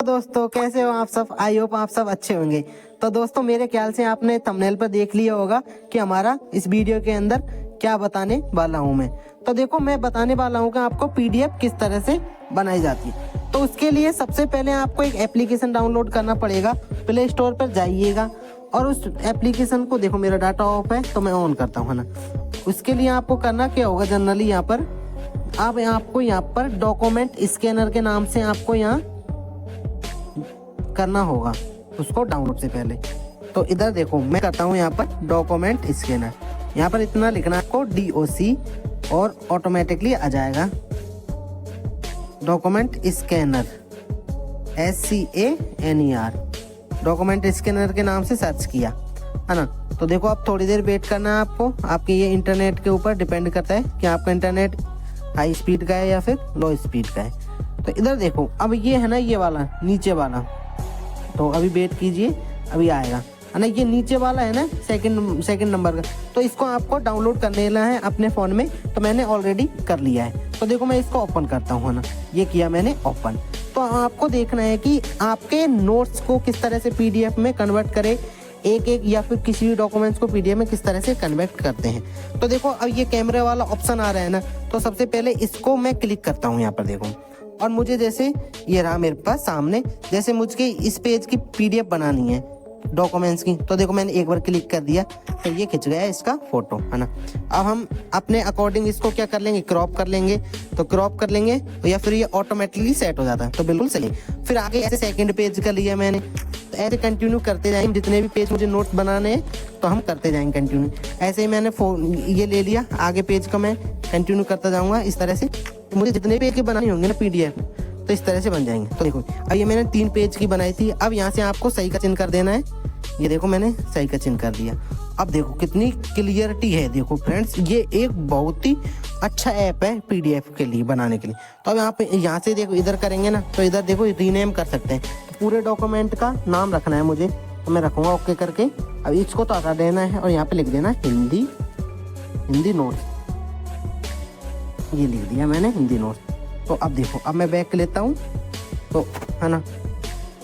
दोस्तों कैसे हो आप सब। आई होप आप सब अच्छे होंगे। तो दोस्तों मेरे ख्याल से आपने थंबनेल पर देख लिया होगा कि हमारा इस वीडियो के अंदर क्या बताने वाला हूं मैं। तो देखो मैं बताने वाला हूं कि आपको पीडीएफ किस तरह से बनाई जाती है। तो उसके लिए सबसे पहले आपको एक एप्लीकेशन डाउनलोड करना पड़ेगा। प्ले स्टोर पर जाइएगा और उस एप्लीकेशन को, देखो मेरा डाटा ऑफ है तो मैं ऑन करता हूँ, है ना। उसके लिए आपको करना क्या होगा, जनरली यहाँ पर आपको यहाँ पर डॉक्यूमेंट स्कैनर के नाम से आपको यहाँ करना होगा उसको डाउनलोड से पहले। तो इधर देखो मैं करता हूँ यहाँ पर डॉक्यूमेंट स्कैनर। यहाँ पर इतना लिखना है आपको DOC और ऑटोमेटिकली आ जाएगा document scanner SCANER। Document scanner के नाम से सर्च किया, है ना। तो देखो अब थोड़ी देर वेट करना है आपको। आपके ये इंटरनेट के ऊपर डिपेंड करता है कि आपका इंटरनेट हाई स्पीड का है या फिर लो स्पीड का है। तो इधर देखो अब ये है ना, ये वाला नीचे वाला, तो अभी वेट कीजिए अभी आएगा, है ना। ये नीचे वाला है ना सेकंड नंबर का, तो इसको आपको डाउनलोड कर लेना है अपने फ़ोन में। तो मैंने ऑलरेडी कर लिया है। तो देखो मैं इसको ओपन करता हूँ, है ना। ये किया मैंने ओपन। तो आपको देखना है कि आपके नोट्स को किस तरह से PDF में कन्वर्ट करें, एक या फिर किसी भी डॉक्यूमेंट्स को PDF में किस तरह से कन्वर्ट करते हैं। तो देखो अब ये कैमरे वाला ऑप्शन आ रहा है ना, तो सबसे पहले इसको मैं क्लिक करता हूँ यहाँ पर देखो। और मुझे जैसे ये रहा मेरे पास सामने, जैसे मुझे इस पेज की PDF बनानी है डॉक्यूमेंट्स की, तो देखो मैंने एक बार क्लिक कर दिया तो ये खिंच गया इसका फोटो, है ना। अब हम अपने अकॉर्डिंग इसको क्या कर लेंगे, क्रॉप कर लेंगे। तो क्रॉप कर लेंगे तो या फिर ये ऑटोमेटिकली सेट हो जाता है, तो बिल्कुल सही। फिर आगे ऐसे सेकंड पेज का लिया मैंने, तो ऐसे कंटिन्यू करते जाएंगे। जितने भी पेज मुझे नोट्स बनाने हैं तो हम करते जाएंगे कंटिन्यू। ऐसे ही मैंने ये ले लिया, आगे पेज का मैं कंटिन्यू करता जाऊँगा इस तरह से। मुझे जितने पेज के बनाने होंगे ना PDF, तो इस तरह से बन जाएंगे। तो देखो अब ये मैंने 3 पेज की बनाई थी। अब यहाँ से आपको सही का चिन्ह कर देना है। ये देखो मैंने सही का चिन्ह कर दिया। अब देखो कितनी क्लियरिटी है। देखो फ्रेंड्स ये एक बहुत ही अच्छा ऐप है PDF के लिए बनाने के लिए। तो अब यहाँ से देखो इधर करेंगे ना, तो इधर देखो रीनेम कर सकते हैं। तो पूरे डॉक्यूमेंट का नाम रखना है मुझे, तो मैं रखूँगा ओके करके। अब इसको तो हटा देना है और यहाँ पे लिख देना हिंदी नोट्स। ये लिख दिया मैंने हिंदी नोट्स। तो अब देखो अब मैं बैक लेता हूँ, तो है ना,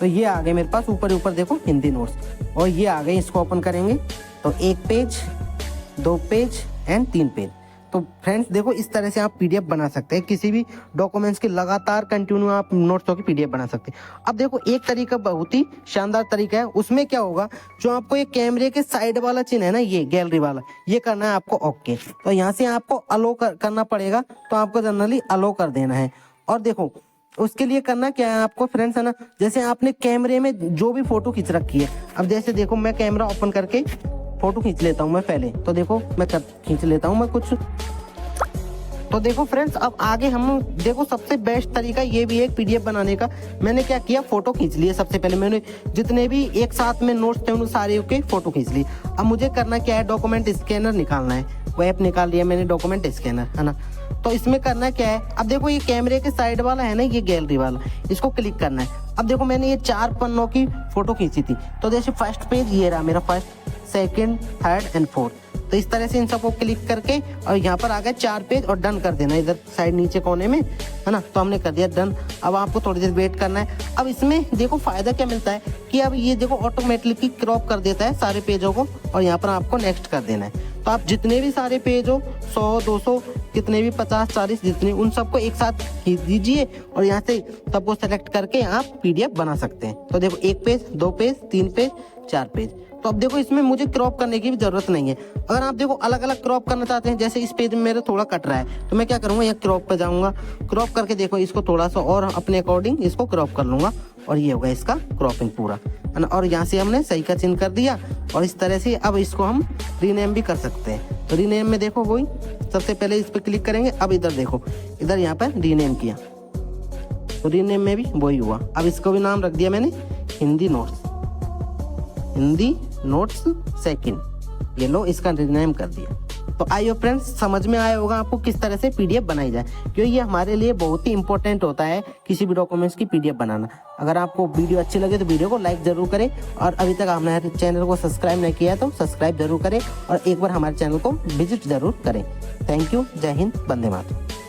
तो ये आ गए मेरे पास ऊपर देखो हिंदी नोट्स। और ये आ गए, इसको ओपन करेंगे तो 1 पेज 2 पेज एंड 3 पेज। तो फ्रेंड्स देखो इस तरह से आप PDF बना सकते हैं। किसी भी डॉक्यूमेंट्स की लगातार कंटिन्यू आप नोट्सों की PDF बना सकते हैं। अब देखो एक तरीका बहुत ही शानदार तरीका है। उसमें क्या होगा, जो आपको ये कैमरे के साइड वाला चिन्ह है ना, ये गैलरी वाला, ये करना है आपको ओके। तो यहाँ से आपको अलो करना पड़ेगा, तो आपको जनरली अलो कर देना है। और देखो उसके लिए करना क्या है आपको फ्रेंड्स, है ना, जैसे आपने कैमरे में जो भी फोटो खींच रखी है। अब जैसे देखो मैं कैमरा ओपन करके फोटो खींच लेता हूँ मैं पहले। तो देखो मैं खींच लेता हूँ मैं कुछ। तो देखो फ्रेंड्स अब आगे हम देखो सबसे बेस्ट तरीका ये भी है PDF बनाने का। मैंने क्या किया, फोटो खींच लिए। सबसे पहले मैंने जितने भी एक साथ में नोट्स थे उन सारे के फोटो खींच लिए। अब मुझे करना क्या है, डॉक्यूमेंट स्कैनर निकालना है। वो ऐप निकाल लिया मैंने, डॉक्यूमेंट स्कैनर, है ना। तो इसमें करना क्या है, अब देखो ये कैमरे के साइड वाला है ना, ये गैलरी वाला, इसको क्लिक करना है। अब देखो मैंने ये 4 पन्नों की फोटो खींची थी। तो जैसे फर्स्ट पेज ये रहा मेरा, first second third and fourth. तो इस तरह से इन सबको क्लिक करके और यहाँ पर आ गया 4 पेज और डन कर देना इधर साइड नीचे कोने में, है ना। तो हमने कर दिया डन। अब आपको थोड़ी देर वेट करना है। अब इसमें देखो फायदा क्या मिलता है कि अब ये देखो ऑटोमेटिकली क्रॉप कर देता है सारे पेजों को, और यहाँ पर आपको नेक्स्ट कर देना है। तो आप जितने भी सारे पेज हो 100 200 कितने भी 50 40 जितने, उन सबको एक साथ खींच दीजिए और यहाँ से सबको सेलेक्ट करके आप PDF बना सकते हैं। तो देखो 1 पेज 2 पेज 3 पेज 4 पेज। तो अब देखो इसमें मुझे क्रॉप करने की भी जरूरत नहीं है। अगर आप देखो अलग अलग क्रॉप करना चाहते हैं, जैसे इस पेज में मेरा थोड़ा कट रहा है, तो मैं क्या करूँगा, यहाँ क्रॉप पे जाऊँगा। क्रॉप करके देखो इसको थोड़ा सा और अपने अकॉर्डिंग इसको क्रॉप कर लूँगा, और ये होगा इसका क्रॉपिंग पूरा, है ना। और यहाँ से हमने सही का चिन्ह कर दिया। और इस तरह से अब इसको हम रीनेम भी कर सकते हैं। तो रीनेम में देखो वही सबसे पहले इस पर क्लिक करेंगे। अब इधर देखो, इधर यहाँ पर रीनेम किया, तो रीनेम में भी वही हुआ। अब इसको भी नाम रख दिया मैंने हिंदी नोट्स सेकंड। ये लो इसका रीनेम कर दिया। तो आइए फ्रेंड्स समझ में आया होगा आपको किस तरह से PDF बनाई जाए, क्योंकि ये हमारे लिए बहुत ही इंपॉर्टेंट होता है किसी भी डॉक्यूमेंट्स की PDF बनाना। अगर आपको वीडियो अच्छी लगे तो वीडियो को लाइक जरूर करें, और अभी तक आपने चैनल को सब्सक्राइब नहीं किया तो सब्सक्राइब जरूर करें, और एक बार हमारे चैनल को विजिट जरूर करें। Thank you. जय हिंद, वंदे मातरम।